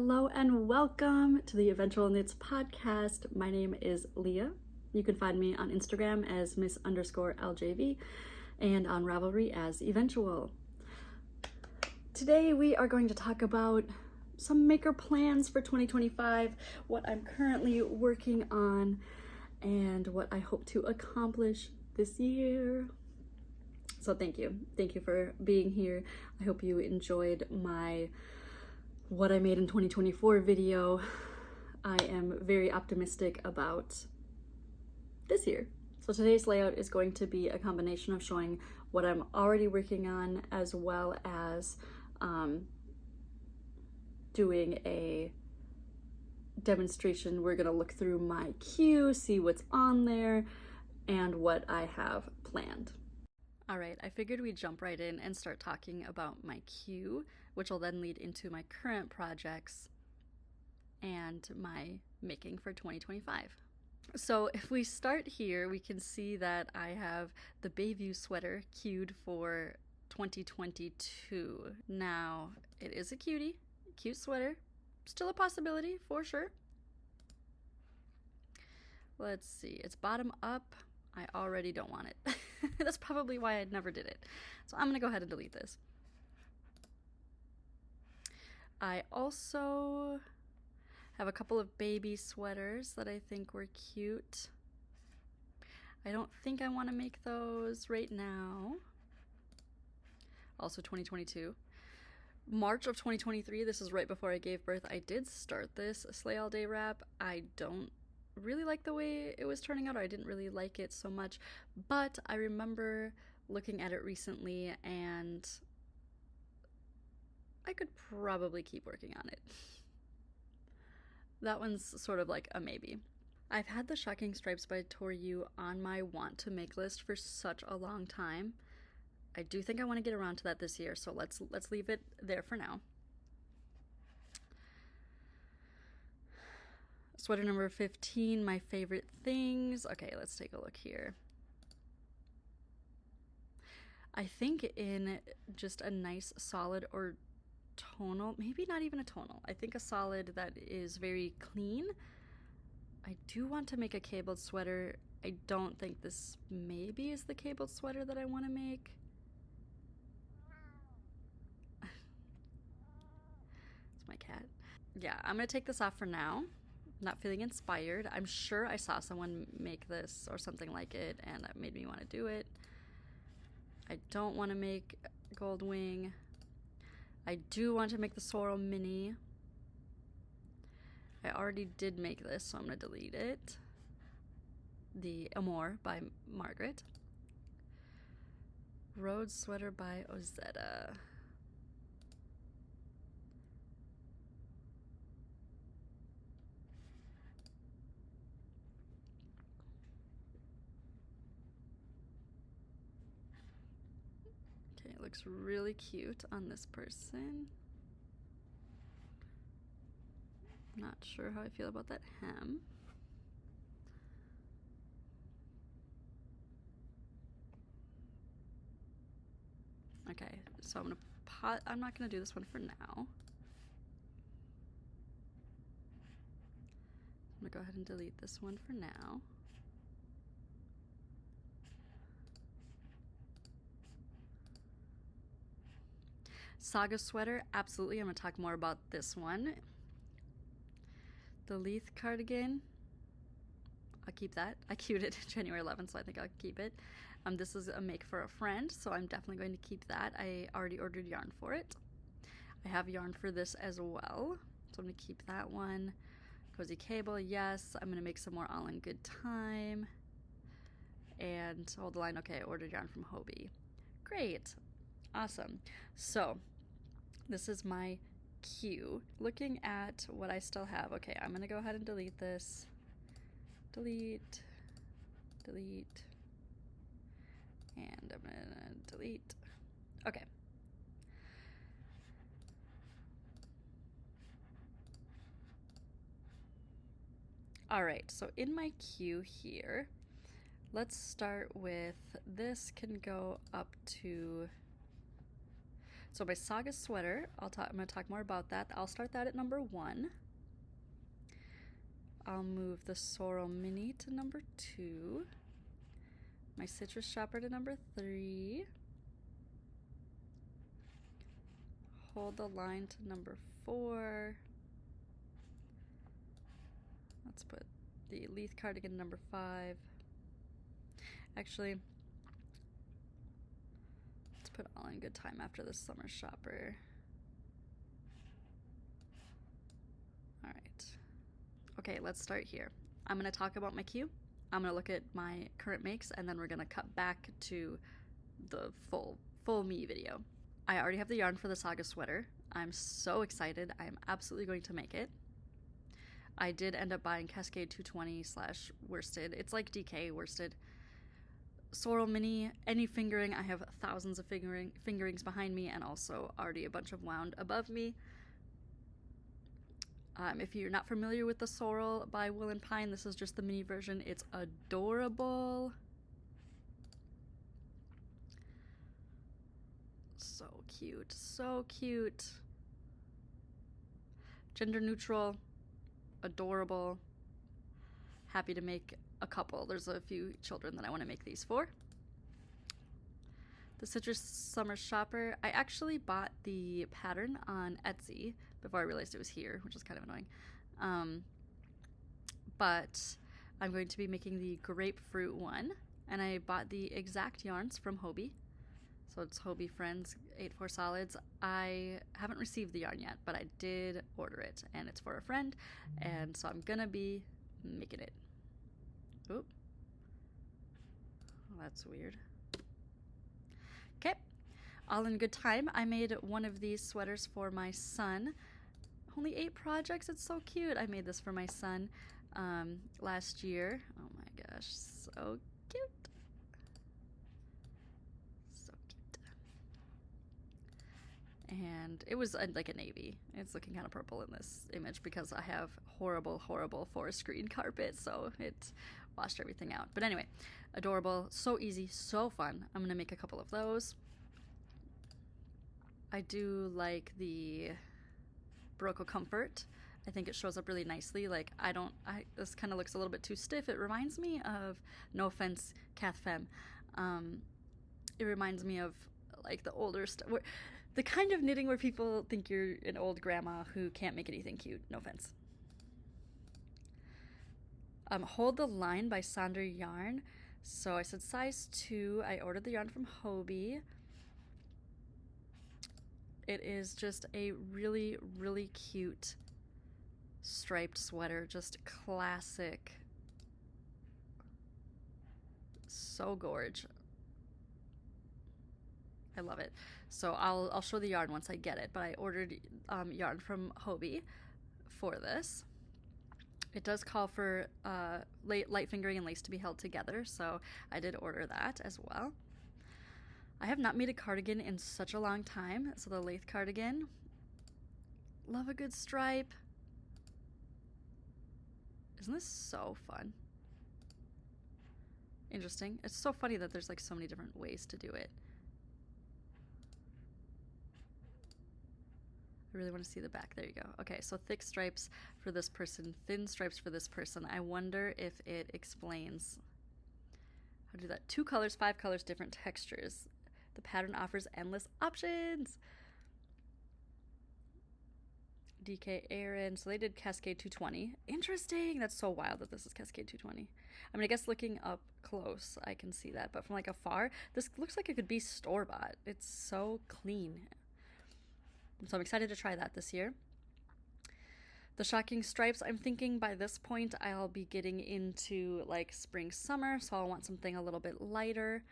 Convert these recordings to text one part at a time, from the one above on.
Hello and welcome to the Eventual Knits podcast. My name is Leah. You can find me on Instagram as Miss_LJV and on Ravelry as Eventual. Today we are going to talk about some maker plans for 2025, what I'm currently working on, and what I hope to accomplish this year. So thank you for being here. I hope you enjoyed my what I made in 2024 video. I am very optimistic about this year. So today's layout is going to be a combination of showing what I'm already working on, as well as doing a demonstration. We're gonna look through my queue, see what's on there, and what I have planned. All right, I figured we'd jump right in and start talking about my queue, which will then lead into my current projects and my making for 2025. So if we start here, we can see that I have the Bayview sweater queued for 2022. Now, it is a cute sweater. Still a possibility, for sure. Let's see, it's bottom up. I already don't want it. That's probably why I never did it. So I'm gonna go ahead and delete this. I also have a couple of baby sweaters that I think were cute. I don't think I want to make those right now. Also 2022. March of 2023, this is right before I gave birth. I did start this Slay All Day wrap. I don't really like the way it was turning out, or I didn't really like it so much, but I remember looking at it recently and I could probably keep working on it. That one's sort of like a maybe. I've had the Shocking Stripes by Toru on my want to make list for such a long time. I do think I want to get around to that this year, so let's leave it there for now. Sweater number 15, my favorite things. Okay, let's take a look here. I think in just a nice solid or tonal, maybe not even a tonal, I think a solid that is very clean. I do want to make a cabled sweater. I don't think this maybe is the cabled sweater that I want to make. It's my cat. Yeah, I'm gonna take this off for now. Not feeling inspired. I'm sure I saw someone make this or something like it and that made me want to do it. I don't want to make gold wing. I do want to make the sorrel mini. I already did make this, so I'm going to delete it. The Amour by Margaret. Rhodes sweater by Ozetta. Okay, it looks really cute on this person. Not sure how I feel about that hem. Okay, so I'm not gonna do this one for now. I'm gonna go ahead and delete this one for now. Saga sweater, absolutely. I'm gonna talk more about this one. The Leith cardigan, I'll keep that. I queued it January 11th, so I think I'll keep it. This is a make for a friend, so I'm definitely going to keep that. I already ordered yarn for it. I have yarn for this as well, so I'm gonna keep that one. Cozy cable, yes. I'm gonna make some more All in Good Time. And hold the line, okay, I ordered yarn from Hobie. Great, awesome. So this is my queue. Looking at what I still have, okay, I'm gonna go ahead and delete this. Delete, delete, and I'm gonna delete. Okay. All right, so in my queue here, let's start with this. Can go up to So my Saga sweater, I'm going to talk more about that. I'll start that at number 1. I'll move the Sorrel Mini to number 2. My Citrus Shopper to number 3. Hold the Line to number 4. Let's put the Leith Cardigan number 5. Actually, let's put All in Good Time after the Summer Shopper. All right. Okay, let's start here. I'm going to talk about my queue. I'm going to look at my current makes, and then we're going to cut back to the full me video. I already have the yarn for the Saga sweater. I'm so excited. I'm absolutely going to make it. I did end up buying Cascade 220 / worsted. It's like DK worsted. Sorrel Mini, any fingering. I have thousands of fingerings behind me, and also already a bunch of wound above me. If you're not familiar with the Sorrel by Wool and Pine, this is just the mini version. It's adorable. So cute, so cute. Gender neutral, adorable. Happy to make a couple. There's a few children that I want to make these for. The Citrus Summer Shopper, I actually bought the pattern on Etsy before I realized it was here, which is kind of annoying. But I'm going to be making the grapefruit one, and I bought the exact yarns from Hobie. So it's Hobie Friends 84 Solids. I haven't received the yarn yet, but I did order it, and it's for a friend, and so I'm gonna be making it. Oop. Well, that's weird. Okay, All in Good Time. I made one of these sweaters for my son. Only 8 projects. It's so cute. I made this for my son last year. Oh my gosh, so cute. So cute. And it was like a navy. It's looking kind of purple in this image because I have horrible, horrible forest green carpet, so it washed everything out. But anyway, adorable, so easy, so fun. I'm gonna make a couple of those. I do like the Barocco Comfort. I think it shows up really nicely. Like, this kind of looks a little bit too stiff. It reminds me of, no offense, Cath Femme. It reminds me of like the older stuff, the kind of knitting where people think you're an old grandma who can't make anything cute. No offense. Hold the Line by Sonder Yarn. So I said size 2. I ordered the yarn from Hobie. It is just a really, really cute striped sweater. Just classic. So gorge. I love it. So I'll show the yarn once I get it, but I ordered yarn from Hobie for this. It does call for light fingering and lace to be held together, so I did order that as well. I have not made a cardigan in such a long time, so the Leith cardigan. Love a good stripe. Isn't this so fun? Interesting. It's so funny that there's like so many different ways to do it. I really want to see the back. There you go. Okay, so thick stripes for this person, thin stripes for this person. I wonder if it explains how to do that. 2 colors, 5 colors, different textures. The pattern offers endless options. DK Aaron. So they did Cascade 220. Interesting. That's so wild that this is Cascade 220. I mean, I guess looking up close, I can see that. But from like afar, this looks like it could be store-bought. It's so clean. So I'm excited to try that this year. The Shocking Stripes, I'm thinking by this point I'll be getting into like spring, summer, so I'll want something a little bit lighter.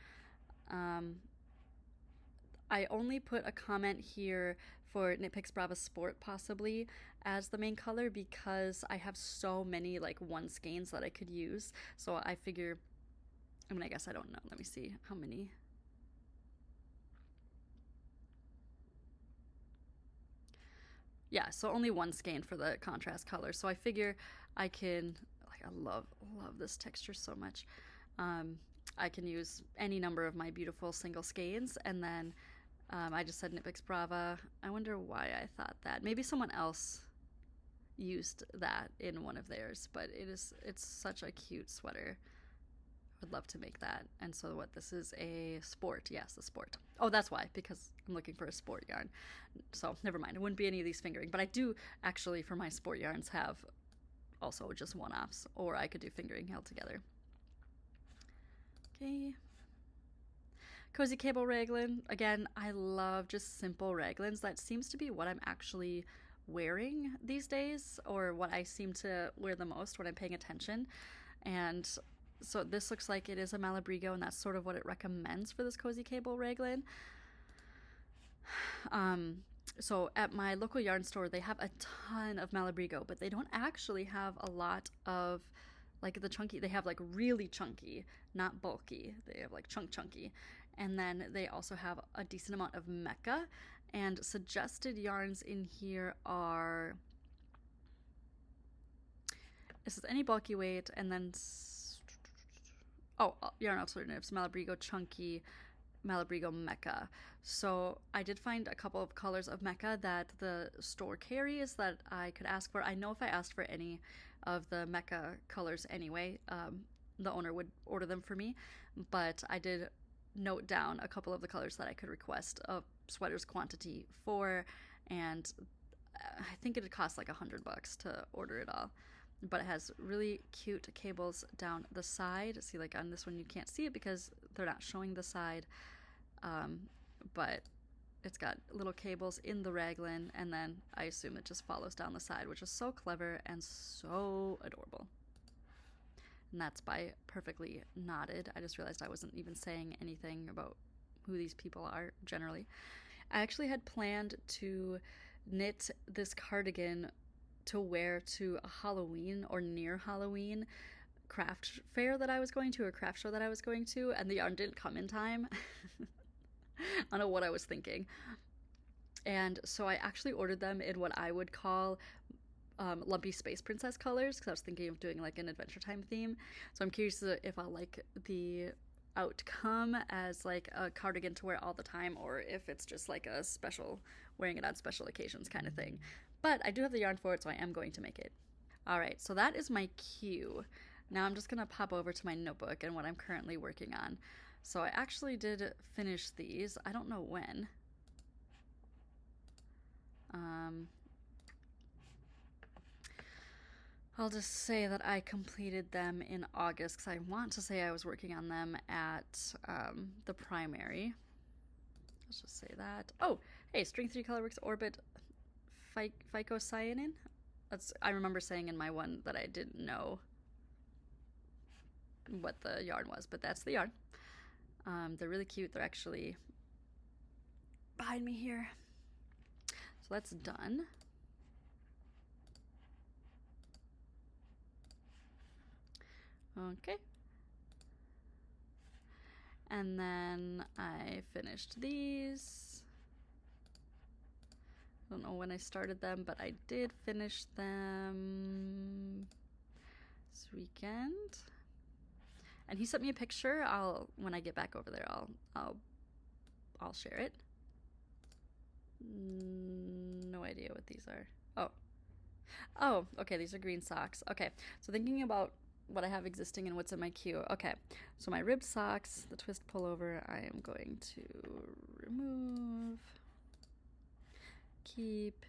I only put a comment here for Knit Picks Brava Sport possibly as the main color because I have so many like one skeins that I could use. So I figure, I mean, I guess I don't know. Let me see how many. Yeah, so only one skein for the contrast color. So I figure I can, like, I love this texture so much. I can use any number of my beautiful single skeins, and then I just said Knit Picks Brava. I wonder why I thought that. Maybe someone else used that in one of theirs, but it's such a cute sweater. I would love to make that. And so what, this is a sport. Yes, a sport. Oh, that's why, because I'm looking for a sport yarn. So never mind, it wouldn't be any of these fingering, but I do actually, for my sport yarns, have also just one-offs, or I could do fingering held together. Okay. Cozy cable raglan. Again, I love just simple raglans. That seems to be what I'm actually wearing these days, or what I seem to wear the most when I'm paying attention. And so this looks like it is a Malabrigo, and that's sort of what it recommends for this cozy cable raglan. So at my local yarn store, they have a ton of Malabrigo, but they don't actually have a lot of like the chunky. They have like really chunky, not bulky. They have like chunky. And then they also have a decent amount of Mecca. And suggested yarns in here are, this is any bulky weight, and then yarn alternatives, Malabrigo chunky, Malabrigo Mecca. So I did find a couple of colors of Mecca that the store carries that I could ask for. I know if I asked for any of the Mecca colors anyway, the owner would order them for me, but I did note down a couple of the colors that I could request a sweater's quantity for, and I think it'd cost like $100 to order it all. But it has really cute cables down the side. See, like on this one you can't see it because they're not showing the side, but it's got little cables in the raglan, and then I assume it just follows down the side, which is so clever and so adorable. And that's by Perfectly Knotted. I just realized I wasn't even saying anything about who these people are generally. I actually had planned to knit this cardigan to wear to a Halloween or near Halloween craft fair that I was going to, or craft show that I was going to, and the yarn didn't come in time. I don't know what I was thinking. And so I actually ordered them in what I would call lumpy space princess colors, because I was thinking of doing like an Adventure Time theme. So I'm curious if I'll like the outcome as like a cardigan to wear all the time, or if it's just like a special, wearing it on special occasions kind of thing. But I do have the yarn for it, so I am going to make it. All right, so that is my cue. Now I'm just gonna pop over to my notebook and what I'm currently working on. So I actually did finish these. I don't know when. I'll just say that I completed them in August, because I want to say I was working on them at the primary. Let's just say that. Oh, hey, String 3 Colorworks Orbit Phycocyanin. I remember saying in my one that I didn't know what the yarn was, but that's the yarn. They're really cute. They're actually behind me here. So that's done. Okay. And then I finished these. I don't know when I started them, but I did finish them this weekend. And he sent me a picture. When I get back over there, I'll share it. No idea what these are. Oh, okay, these are green socks. Okay, so thinking about what I have existing and what's in my queue. Okay, so my ribbed socks, the twist pullover, I am going to remove, keep.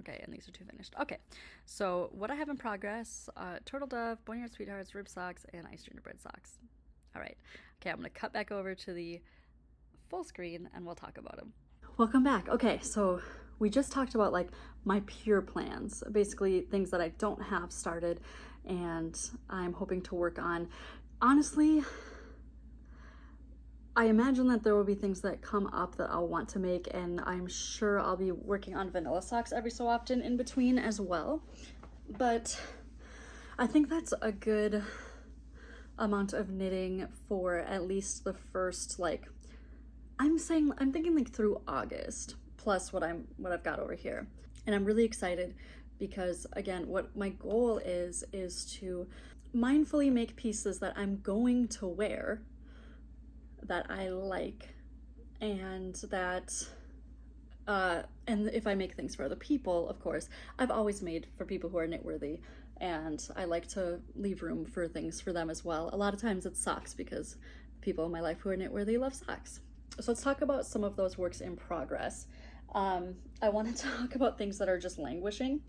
Okay, and these are two finished. Okay, so what I have in progress, Turtle Dove, Boneyard Sweethearts, rib socks, and Ice Gingerbread socks. All right, okay, I'm gonna cut back over to the full screen and we'll talk about them. Welcome back. Okay, so we just talked about like my pure plans, basically things that I don't have started and I'm hoping to work on. Honestly, I imagine that there will be things that come up that I'll want to make, and I'm sure I'll be working on vanilla socks every so often in between as well. But I think that's a good amount of knitting for at least the first, like, I'm thinking like through August, plus what I've got over here. And I'm really excited because, again, what my goal is to mindfully make pieces that I'm going to wear, that I like, and that and if I make things for other people, of course, I've always made for people who are knitworthy, and I like to leave room for things for them as well. A lot of times it's socks, because people in my life who are knitworthy love socks. So let's talk about some of those works in progress. I want to talk about things that are just languishing.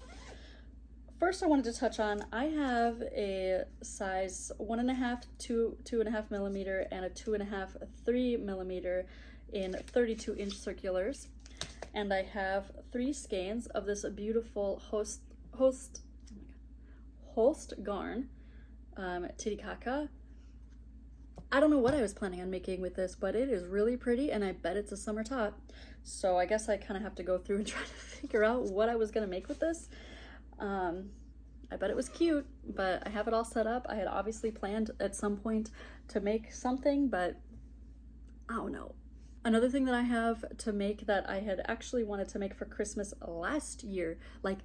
First, I wanted to touch on, I have a size 1.5 to 2.5 millimeter and a 2.5, 3 millimeter in 32-inch circulars. And I have 3 skeins of this beautiful Holst garn, Titicaca. I don't know what I was planning on making with this, but it is really pretty, and I bet it's a summer top. So I guess I kind of have to go through and try to figure out what I was going to make with this. I bet it was cute, but I have it all set up. I had obviously planned at some point to make something, but I don't know. Another thing that I have to make that I had actually wanted to make for Christmas last year, like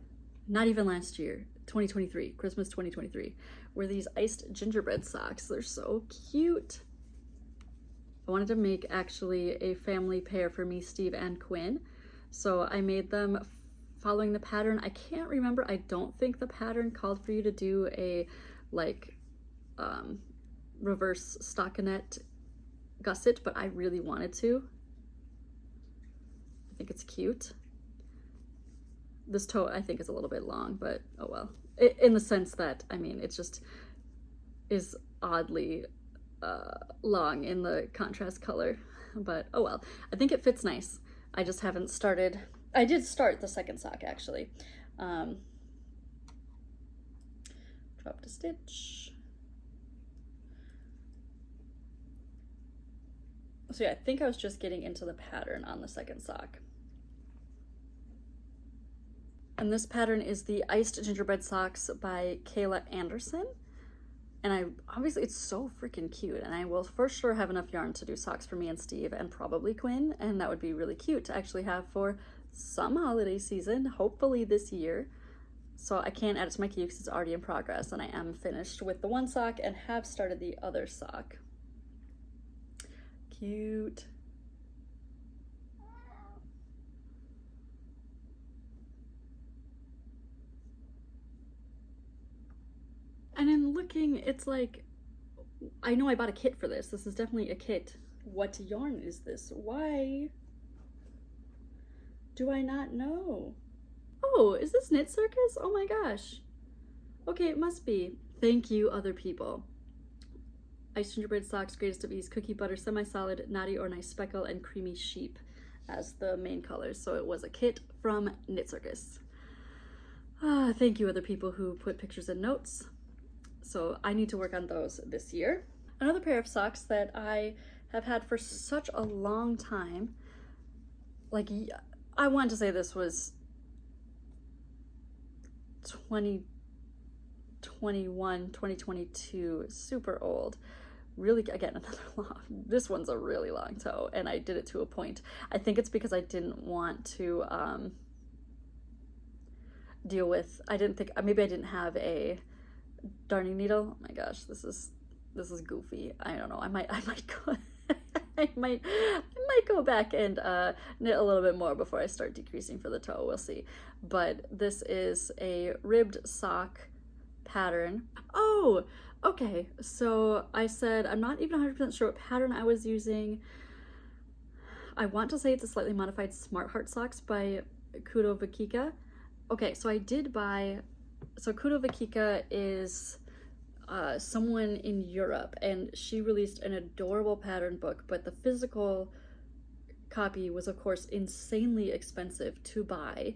not even last year, 2023, Christmas 2023, were these iced gingerbread socks. They're so cute. I wanted to make actually a family pair for me, Steve, and Quinn. So I made them following the pattern. I can't remember. I don't think the pattern called for you to do a reverse stockinette gusset, but I really wanted to. I think it's cute. This toe I think is a little bit long, but oh well. In the sense that, I mean, it just is oddly long in the contrast color, but oh well. I think it fits nice. I just haven't started. I did start the second sock actually. Dropped a stitch. So yeah, I think I was just getting into the pattern on the second sock. And this pattern is the Iced Gingerbread Socks by Kayla Anderson. And obviously it's so freaking cute, and I will for sure have enough yarn to do socks for me and Steve and probably Quinn, and that would be really cute to actually have for some holiday season, hopefully this year. So I can't add it to my queue because it's already in progress, and I am finished with the one sock and have started the other sock. Cute. And in looking, it's like, I know I bought a kit for this. This is definitely a kit. What yarn is this? Why do I not know? Oh, is this Knit Circus? Oh my gosh. Okay, it must be. Thank you, other people. Iced Gingerbread Socks, Greatest of Ease, Cookie Butter, Semi-Solid, Naughty or Nice Speckle, and Creamy Sheep as the main colors. So it was a kit from Knit Circus. Thank you, other people who put pictures and notes. So I need to work on those this year. Another pair of socks that I have had for such a long time, like I want to say this was 2021, 2022, super old. Really, again, another long, this one's a really long toe, and I did it to a point. I think it's because I didn't want to deal with, maybe I didn't have a darning needle. Oh my gosh, this is goofy. I don't know. I might go I might go back and knit a little bit more before I start decreasing for the toe. We'll see. But this is a ribbed sock pattern. Oh, okay. So I said I'm not even 100% sure what pattern I was using. I want to say it's a slightly modified Smart Heart socks by Kudo Vakika. Okay, so I did buy. So Kudo Vakika is someone in Europe, and she released an adorable pattern book, but the physical copy was of course insanely expensive to buy.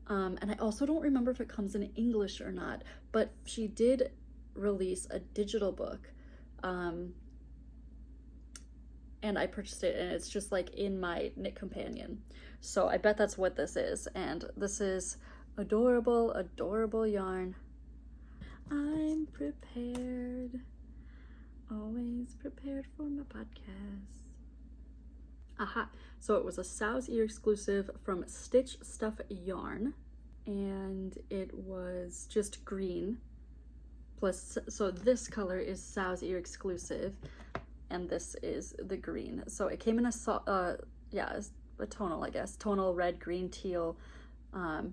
And I also don't remember if it comes in English or not, but she did release a digital book. And I purchased it, and it's just like in my knit companion. So I bet that's what this is. And this is adorable, adorable yarn. I'm prepared, always prepared for my podcast. Aha, so it was a Sow's Ear exclusive from Stitch Stuff Yarn, and it was just green. Plus, so this color is Sow's Ear exclusive, and this is the green. So it came in a yeah, a tonal, I guess, tonal red, green, teal,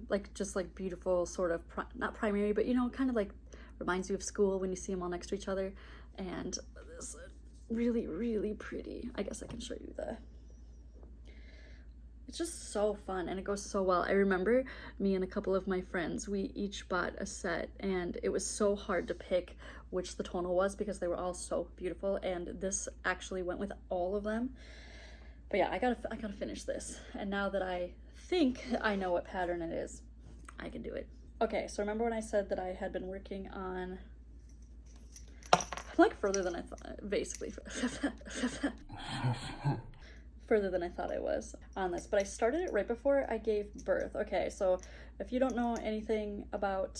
like just like beautiful sort of, not primary, but you know, kind of like reminds you of school when you see them all next to each other. And this really, really pretty. I guess I can show you it's just so fun and it goes so well. I remember me and a couple of my friends, we each bought a set and it was so hard to pick which the tonal was because they were all so beautiful, and this actually went with all of them. But yeah, I gotta finish this. And now that I think I know what pattern it is, I can do it. Okay, so remember when I said that I had been working on, I'm like further than I thought, basically. Further than I thought I was on this, but I started it right before I gave birth. Okay, so if you don't know anything about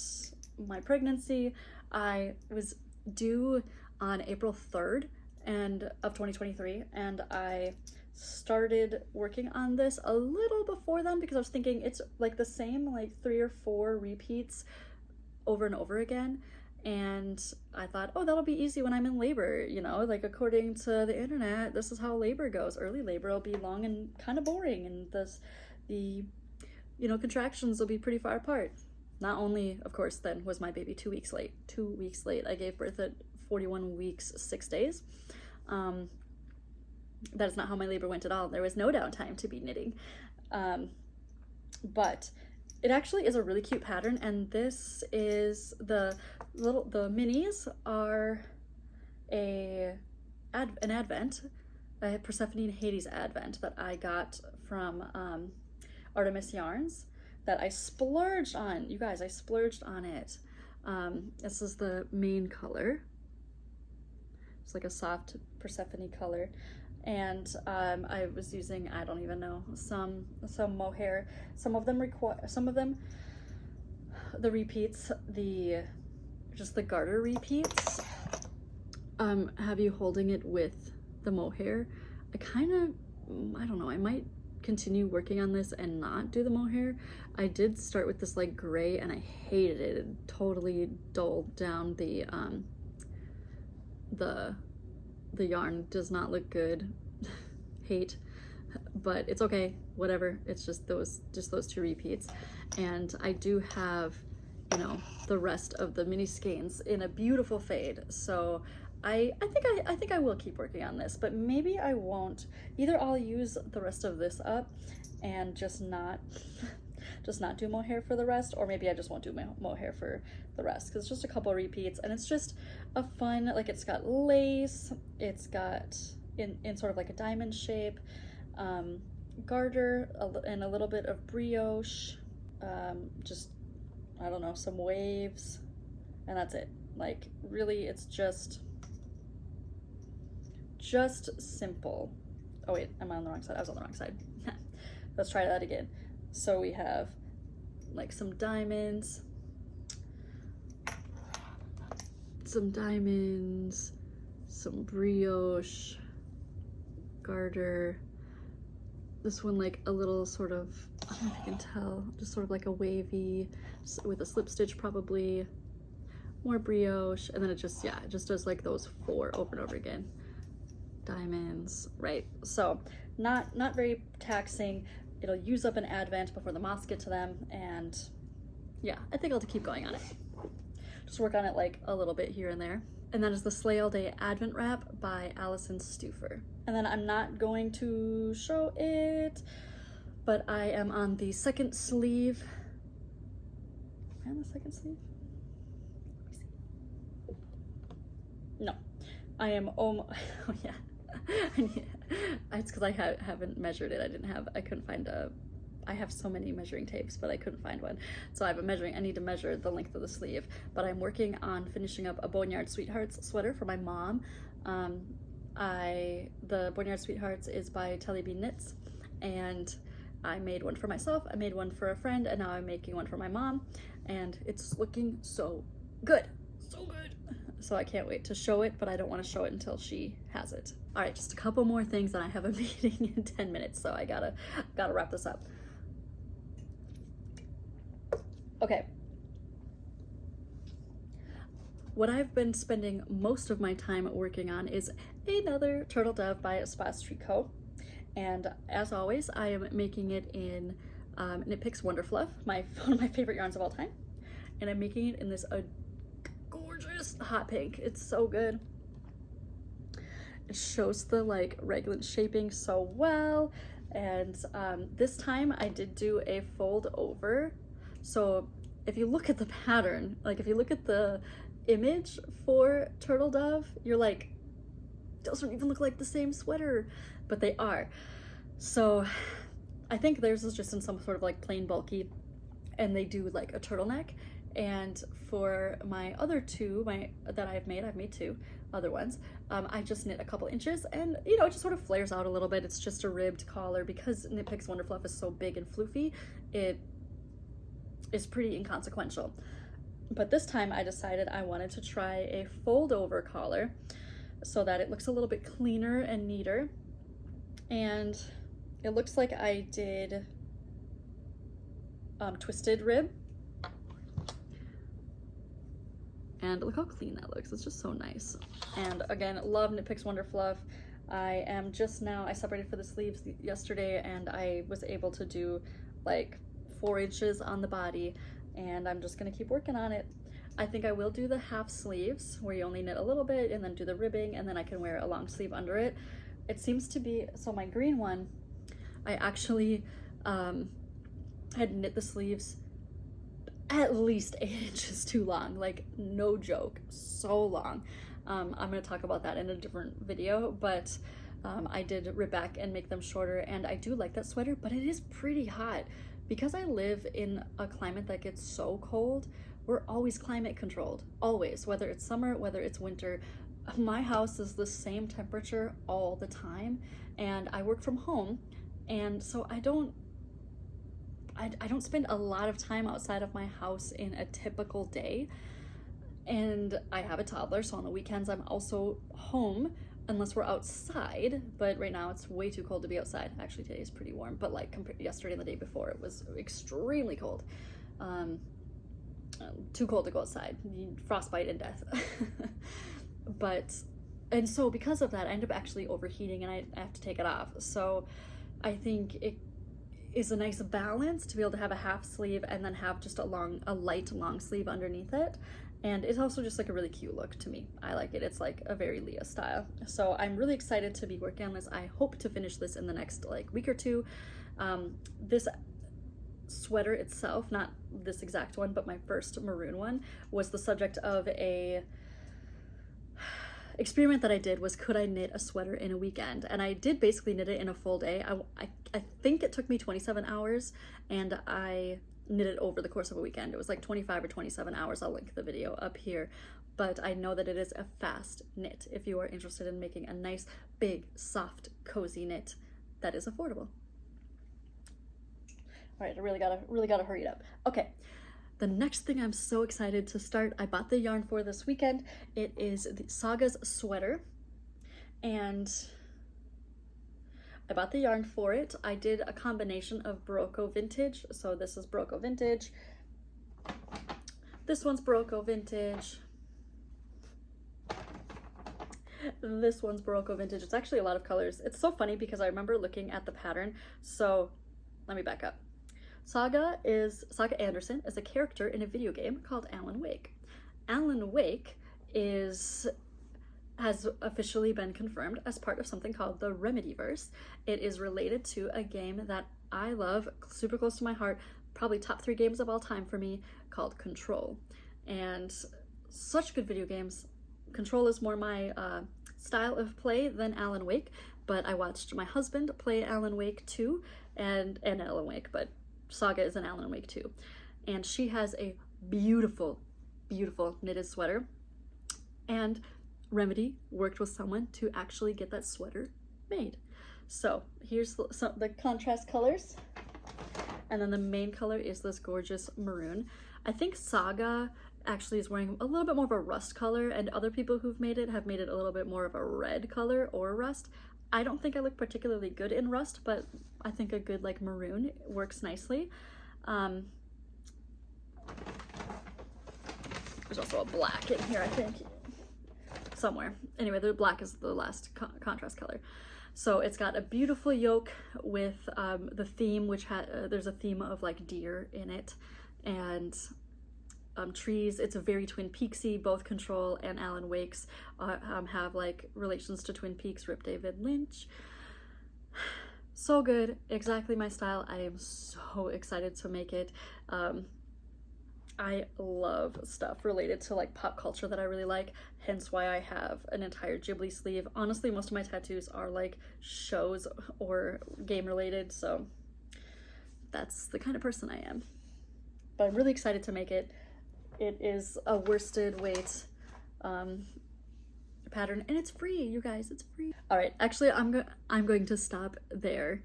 my pregnancy, I was due on April 3rd of 2023, and I started working on this a little before then because I was thinking it's like the same like 3 or 4 repeats over and over again. And I thought, oh, that'll be easy when I'm in labor, you know, like according to the internet, this is how labor goes. Early labor will be long and kind of boring, and the you know, contractions will be pretty far apart. Not only, of course, then was my baby 2 weeks late. 2 weeks late. I gave birth at 41 weeks, 6 days. That is not how my labor went at all. There was no downtime to be knitting. But it actually is a really cute pattern, and this is the minis are an advent, a Persephone and Hades advent that I got from Artemis Yarns that I splurged on. You guys, I splurged on it. This is the main color. It's like a soft Persephone color. And I was using, I don't even know, some mohair. Some of them the repeats, just the garter repeats, have you holding it with the mohair. I don't know, I might continue working on this and not do the mohair. I did start with this like gray and I hated it. It totally dulled down the yarn. Does not look good. Hate, but it's okay, whatever. It's just those 2 repeats, and I do have, you know, the rest of the mini skeins in a beautiful fade. So I think I will keep working on this, but maybe I won't. Either I'll use the rest of this up and just not do mohair for the rest, or maybe I just won't do mohair for the rest because it's just a couple repeats and it's just a fun, like, it's got lace, it's got in sort of like a diamond shape, garter, and a little bit of brioche, just, I don't know, some waves, and that's it. Like, really, it's just simple. Oh wait, I'm on the wrong side. I was on the wrong side. Let's try that again. So we have like some diamonds, some brioche, garter. This one like a little sort of, I don't know if you can tell, just sort of like a wavy with a slip stitch probably, more brioche, and then it just does like those 4 over and over again. Diamonds, right? So not very taxing. It'll use up an advent before the moths get to them, and yeah, I think I'll keep going on it. Just work on it like a little bit here and there. And that is the Slay All Day Advent Wrap by Allison Stufer. And then I'm not going to show it, but I am on the second sleeve. Am I on the second sleeve? No, I am, oh yeah. It's because I haven't measured it. I couldn't find I have so many measuring tapes, but I couldn't find one. So I need to measure the length of the sleeve, but I'm working on finishing up a Boneyard Sweethearts sweater for my mom. The Boneyard Sweethearts is by Telly Bean Knits, and I made one for myself, I made one for a friend, and now I'm making one for my mom, and it's looking so good. So good. So I can't wait to show it, but I don't want to show it until she has it. All right, just a couple more things, and I have a meeting in 10 minutes, so I gotta wrap this up. Okay. What I've been spending most of my time working on is another Turtle Dove by Espace Tricot. And as always, I am making it in Knit Picks Wonder Fluff, one of my favorite yarns of all time. And I'm making it in this gorgeous hot pink. It's so good. It shows the like raglan shaping so well. And this time I did do a fold over. So if you look at the pattern, like if you look at the image for Turtle Dove, you're like, doesn't even look like the same sweater, but they are. So I think theirs is just in some sort of like plain bulky, and they do like a turtleneck. And for my other two, that I've made two other ones, I just knit a couple inches, and you know, it just sort of flares out a little bit. It's just a ribbed collar. Because Knit Picks Wonder Fluff is so big and floofy, it is pretty inconsequential. But this time I decided I wanted to try a fold over collar so that it looks a little bit cleaner and neater. And it looks like I did twisted rib. And look how clean that looks. It's just so nice. And again, love Knit Picks Wonder Fluff. I separated for the sleeves yesterday, and I was able to do like 4 inches on the body, and I'm just gonna keep working on it. I think I will do the half sleeves where you only knit a little bit and then do the ribbing, and then I can wear a long sleeve under it. It seems to be, so my green one, I actually had knit the sleeves at least 8 inches too long, like no joke, so long. I'm gonna talk about that in a different video, but I did rip back and make them shorter, and I do like that sweater, but it is pretty hot. Because I live in a climate that gets so cold, we're always climate controlled, always, whether it's summer, whether it's winter. My house is the same temperature all the time, and I work from home, and so I don't spend a lot of time outside of my house in a typical day. And I have a toddler, so on the weekends I'm also home unless we're outside, but right now it's way too cold to be outside. Actually, today is pretty warm, but like compared to yesterday and the day before, it was extremely cold. Too cold to go outside, frostbite and death. And so because of that, I end up actually overheating, and I have to take it off. So I think it is a nice balance to be able to have a half sleeve and then have just a light long sleeve underneath it. And it's also just like a really cute look to me. I like it. It's like a very Leah style. So I'm really excited to be working on this. I hope to finish this in the next like week or two. This sweater itself, not this exact one, but my first maroon one, was the subject of a experiment that I did. Was, could I knit a sweater in a weekend? And I did basically knit it in a full day. I think it took me 27 hours, and I knit it over the course of a weekend. It was like 25 or 27 hours. I'll link the video up here. But I know that it is a fast knit if you are interested in making a nice, big, soft, cozy knit that is affordable. All right, I really gotta hurry it up. Okay, the next thing I'm so excited to start, I bought the yarn for this weekend. It is the Saga's sweater, and I bought the yarn for it. I did a combination of Barocco Vintage. So this is Barocco Vintage. This one's Barocco Vintage. This one's Barocco Vintage. It's actually a lot of colors. It's so funny because I remember looking at the pattern. So let me back up. Saga Anderson is a character in a video game called Alan Wake. Alan Wake has officially been confirmed as part of something called the Remedyverse. It is related to a game that I love, super close to my heart, probably top 3 games of all time for me, called Control. And such good video games. Control is more my style of play than Alan Wake, but I watched my husband play Alan Wake 2 and Alan Wake, but Saga is an Alan Wake 2. And she has a beautiful, beautiful knitted sweater. And Remedy worked with someone to actually get that sweater made. So here's the contrast colors. And then the main color is this gorgeous maroon. I think Saga actually is wearing a little bit more of a rust color, and other people who've made it have made it a little bit more of a red color or rust. I don't think I look particularly good in rust, but I think a good like maroon works nicely. There's also a black in here, I think, somewhere. Anyway, the black is the last contrast color. So it's got a beautiful yoke with the theme, which there's a theme of like deer in it, and trees. It's a very Twin Peaksy. Both Control and Alan Wake's have like relations to Twin Peaks. Rip David Lynch. So good, exactly my style. I am so excited to make it. I love stuff related to like pop culture that I really like, hence why I have an entire Ghibli sleeve. Honestly, most of my tattoos are like shows or game related, so that's the kind of person I am. But I'm really excited to make it. It is a worsted weight pattern, and it's free, you guys, it's free. All right, actually I'm going to stop there.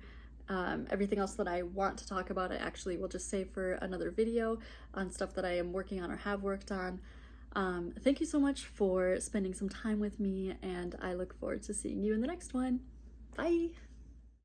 Everything else that I want to talk about I actually will just save for another video on stuff that I am working on or have worked on. Thank you so much for spending some time with me, and I look forward to seeing you in the next one. Bye.